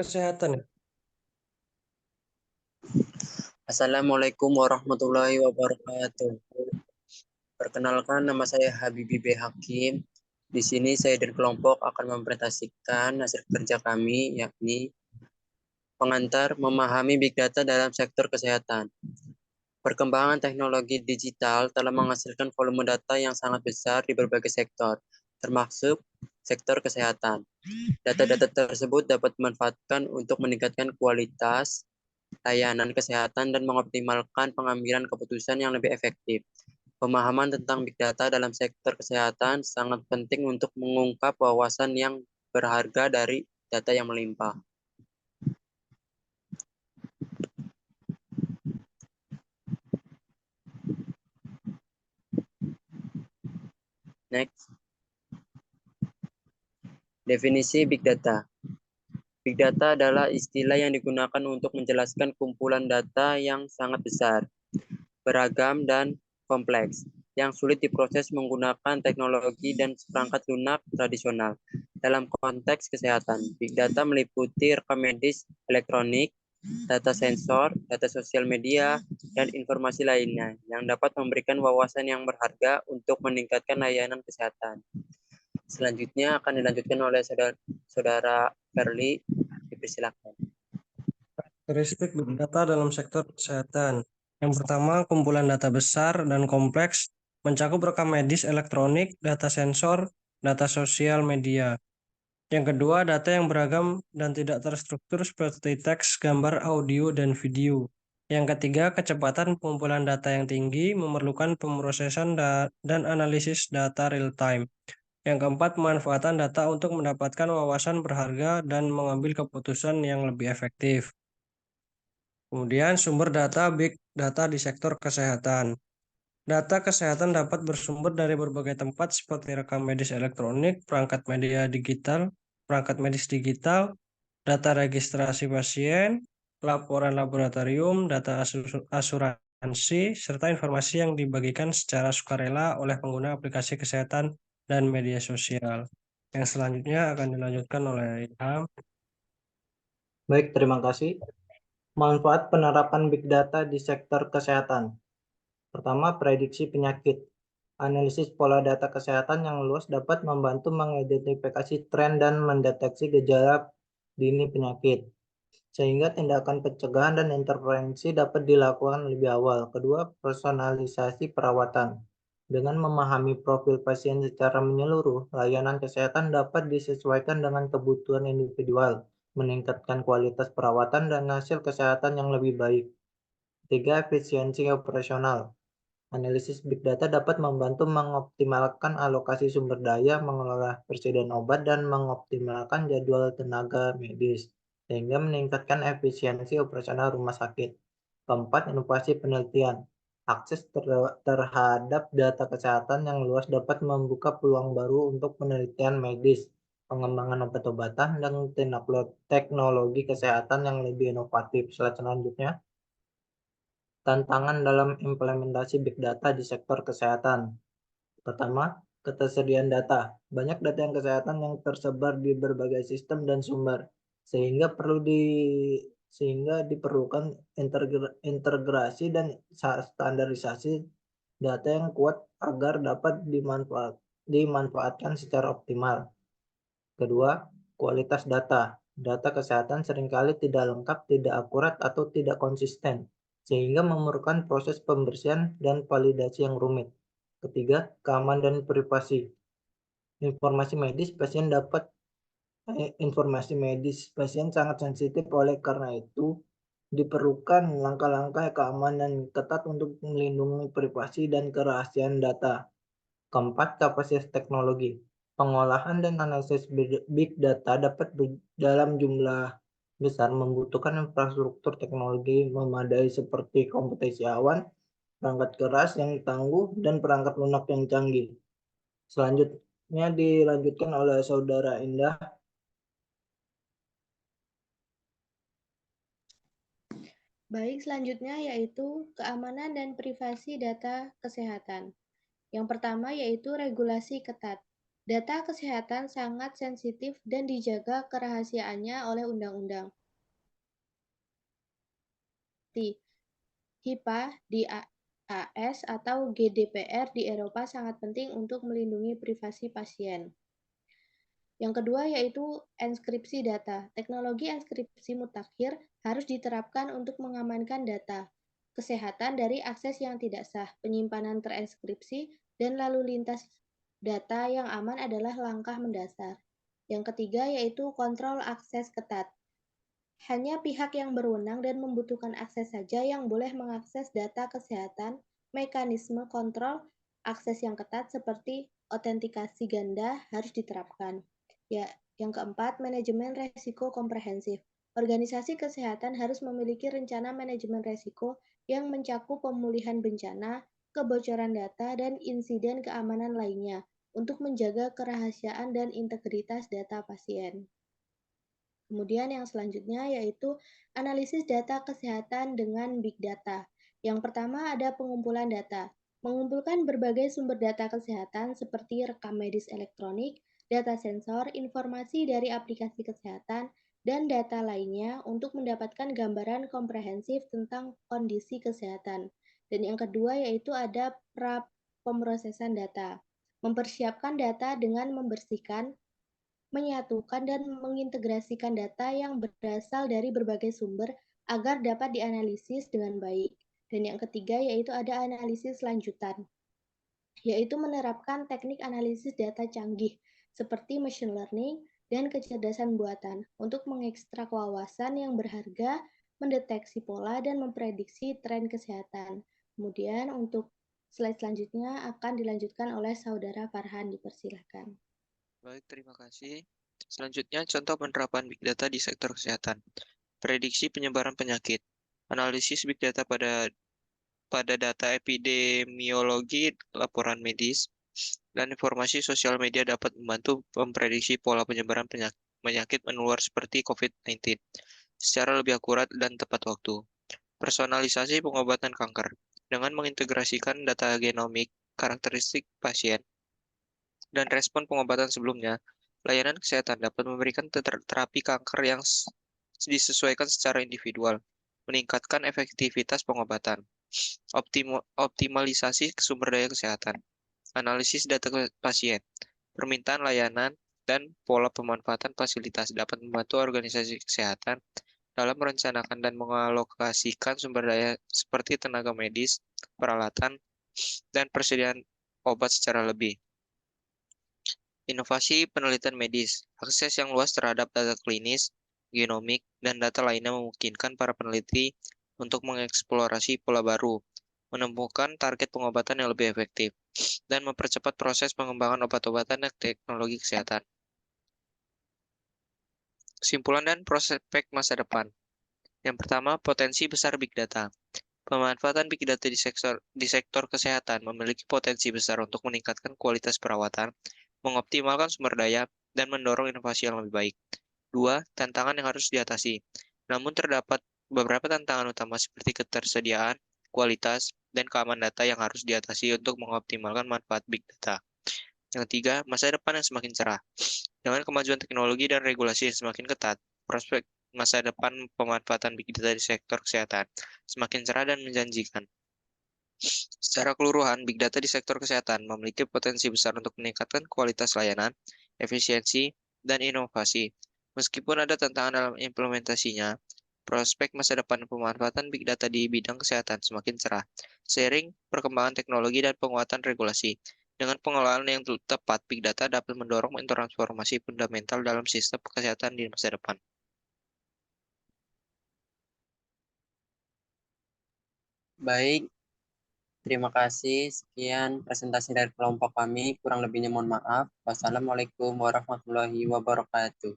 Kesehatan ya. Assalamualaikum warahmatullahi wabarakatuh. Perkenalkan, nama saya Habibi B. Hakim. Di sini saya dan kelompok akan mempresentasikan hasil kerja kami, yakni pengantar memahami Big Data dalam sektor kesehatan. Perkembangan teknologi digital telah menghasilkan volume data yang sangat besar di berbagai sektor, termasuk sektor kesehatan. Data-data tersebut dapat dimanfaatkan untuk meningkatkan kualitas layanan kesehatan dan mengoptimalkan pengambilan keputusan yang lebih efektif. Pemahaman tentang Big Data dalam sektor kesehatan sangat penting untuk mengungkap wawasan yang berharga dari data yang melimpah. Next, definisi Big Data. Big Data adalah istilah yang digunakan untuk menjelaskan kumpulan data yang sangat besar, beragam, dan kompleks, yang sulit diproses menggunakan teknologi dan perangkat lunak tradisional. Dalam konteks kesehatan, Big Data meliputi rekam medis elektronik, data sensor, data sosial media, dan informasi lainnya yang dapat memberikan wawasan yang berharga untuk meningkatkan layanan kesehatan. Selanjutnya akan dilanjutkan oleh saudara Perli. Dipersilakan. Karakteristik Big Data dalam sektor kesehatan. Yang pertama, kumpulan data besar dan kompleks mencakup rekam medis elektronik, data sensor, data sosial media. Yang kedua, data yang beragam dan tidak terstruktur seperti teks, gambar, audio, dan video. Yang ketiga, kecepatan pengumpulan data yang tinggi memerlukan pemrosesan dan analisis data real time. Yang keempat, pemanfaatan data untuk mendapatkan wawasan berharga dan mengambil keputusan yang lebih efektif. Kemudian, sumber data Big Data di sektor kesehatan. Data kesehatan dapat bersumber dari berbagai tempat seperti rekam medis elektronik, perangkat medis digital, data registrasi pasien, laporan laboratorium, data asuransi, serta informasi yang dibagikan secara sukarela oleh pengguna aplikasi kesehatan dan media sosial. Yang selanjutnya akan dilanjutkan oleh Ilham. Baik, terima kasih. Manfaat penerapan Big Data di sektor kesehatan. Pertama, prediksi penyakit. Analisis pola data kesehatan yang luas dapat membantu mengidentifikasi tren dan mendeteksi gejala dini penyakit, sehingga tindakan pencegahan dan intervensi dapat dilakukan lebih awal. Kedua, personalisasi perawatan. Dengan memahami profil pasien secara menyeluruh, layanan kesehatan dapat disesuaikan dengan kebutuhan individual, meningkatkan kualitas perawatan dan hasil kesehatan yang lebih baik. Tiga, efisiensi operasional. Analisis Big Data dapat membantu mengoptimalkan alokasi sumber daya, mengelola persediaan obat, dan mengoptimalkan jadwal tenaga medis, sehingga meningkatkan efisiensi operasional rumah sakit. Keempat, inovasi penelitian. Akses terhadap data kesehatan yang luas dapat membuka peluang baru untuk penelitian medis, pengembangan obat-obatan, dan teknologi kesehatan yang lebih inovatif. Selanjutnya, tantangan dalam implementasi Big Data di sektor kesehatan. Pertama, ketersediaan data. Banyak data yang kesehatan yang tersebar di berbagai sistem dan sumber, sehingga diperlukan integrasi dan standarisasi data yang kuat agar dapat dimanfaatkan secara optimal. Kedua, kualitas data. Data kesehatan seringkali tidak lengkap, tidak akurat, atau tidak konsisten, sehingga memerlukan proses pembersihan dan validasi yang rumit. Ketiga, keamanan dan privasi. Informasi medis pasien sangat sensitif, oleh karena itu diperlukan langkah-langkah keamanan ketat untuk melindungi privasi dan kerahasiaan data. Keempat, kapasitas teknologi. Pengolahan dan analisis big data dapat dalam jumlah besar membutuhkan infrastruktur teknologi memadai seperti komputasi awan, perangkat keras yang tangguh, dan perangkat lunak yang canggih. Selanjutnya dilanjutkan oleh Saudara Indah. Baik, selanjutnya yaitu keamanan dan privasi data kesehatan. Yang pertama yaitu regulasi ketat. Data kesehatan sangat sensitif dan dijaga kerahasiaannya oleh undang-undang. HIPAA di AS atau GDPR di Eropa sangat penting untuk melindungi privasi pasien. Yang kedua yaitu enskripsi data. Teknologi enskripsi mutakhir harus diterapkan untuk mengamankan data kesehatan dari akses yang tidak sah. Penyimpanan terenskripsi dan lalu lintas data yang aman adalah langkah mendasar. Yang ketiga yaitu kontrol akses ketat. Hanya pihak yang berwenang dan membutuhkan akses saja yang boleh mengakses data kesehatan. Mekanisme kontrol akses yang ketat seperti autentikasi ganda harus diterapkan. Ya, yang keempat, manajemen resiko komprehensif. Organisasi kesehatan harus memiliki rencana manajemen resiko yang mencakup pemulihan bencana, kebocoran data, dan insiden keamanan lainnya untuk menjaga kerahasiaan dan integritas data pasien. Kemudian yang selanjutnya yaitu analisis data kesehatan dengan big data. Yang pertama ada pengumpulan data. Mengumpulkan berbagai sumber data kesehatan seperti rekam medis elektronik, data sensor, informasi dari aplikasi kesehatan, dan data lainnya untuk mendapatkan gambaran komprehensif tentang kondisi kesehatan. Dan yang kedua yaitu ada pemrosesan data. Mempersiapkan data dengan membersihkan, menyatukan dan mengintegrasikan data yang berasal dari berbagai sumber agar dapat dianalisis dengan baik. Dan yang ketiga yaitu ada analisis lanjutan, yaitu menerapkan teknik analisis data canggih seperti machine learning dan kecerdasan buatan untuk mengekstrak wawasan yang berharga, mendeteksi pola, dan memprediksi tren kesehatan. Kemudian untuk slide selanjutnya akan dilanjutkan oleh Saudara Farhan, dipersilahkan. Baik, terima kasih. Selanjutnya, contoh penerapan Big Data di sektor kesehatan. Prediksi penyebaran penyakit. Analisis Big Data pada data epidemiologi, laporan medis, dan informasi sosial media dapat membantu memprediksi pola penyebaran penyakit menular seperti COVID-19 secara lebih akurat dan tepat waktu. Personalisasi pengobatan kanker. Dengan mengintegrasikan data genomik, karakteristik pasien, dan respon pengobatan sebelumnya, layanan kesehatan dapat memberikan terapi kanker yang disesuaikan secara individual, meningkatkan efektivitas pengobatan, optimalisasi sumber daya kesehatan, analisis data pasien, permintaan layanan, dan pola pemanfaatan fasilitas dapat membantu organisasi kesehatan dalam merencanakan dan mengalokasikan sumber daya seperti tenaga medis, peralatan, dan persediaan obat secara lebih. Inovasi penelitian medis, akses yang luas terhadap data klinis, genomik, dan data lainnya memungkinkan para peneliti untuk mengeksplorasi pola baru, menemukan target pengobatan yang lebih efektif, dan mempercepat proses pengembangan obat-obatan dan teknologi kesehatan. Kesimpulan dan prospek masa depan. Yang pertama, potensi besar Big Data. Pemanfaatan Big Data di sektor kesehatan memiliki potensi besar untuk meningkatkan kualitas perawatan, mengoptimalkan sumber daya, dan mendorong inovasi yang lebih baik. 2. Tantangan yang harus diatasi. Namun terdapat beberapa tantangan utama seperti ketersediaan, kualitas, dan keamanan data yang harus diatasi untuk mengoptimalkan manfaat Big Data. Yang ketiga, masa depan yang semakin cerah. Dengan kemajuan teknologi dan regulasi yang semakin ketat, prospek masa depan pemanfaatan Big Data di sektor kesehatan semakin cerah dan menjanjikan. Secara keseluruhan, Big Data di sektor kesehatan memiliki potensi besar untuk meningkatkan kualitas layanan, efisiensi, dan inovasi. Meskipun ada tantangan dalam implementasinya, prospek masa depan pemanfaatan Big Data di bidang kesehatan semakin cerah, seiring perkembangan teknologi dan penguatan regulasi. Dengan pengelolaan yang tepat, Big Data dapat mendorong transformasi fundamental dalam sistem kesehatan di masa depan. Baik, terima kasih. Sekian presentasi dari kelompok kami. Kurang lebihnya mohon maaf. Wassalamualaikum warahmatullahi wabarakatuh.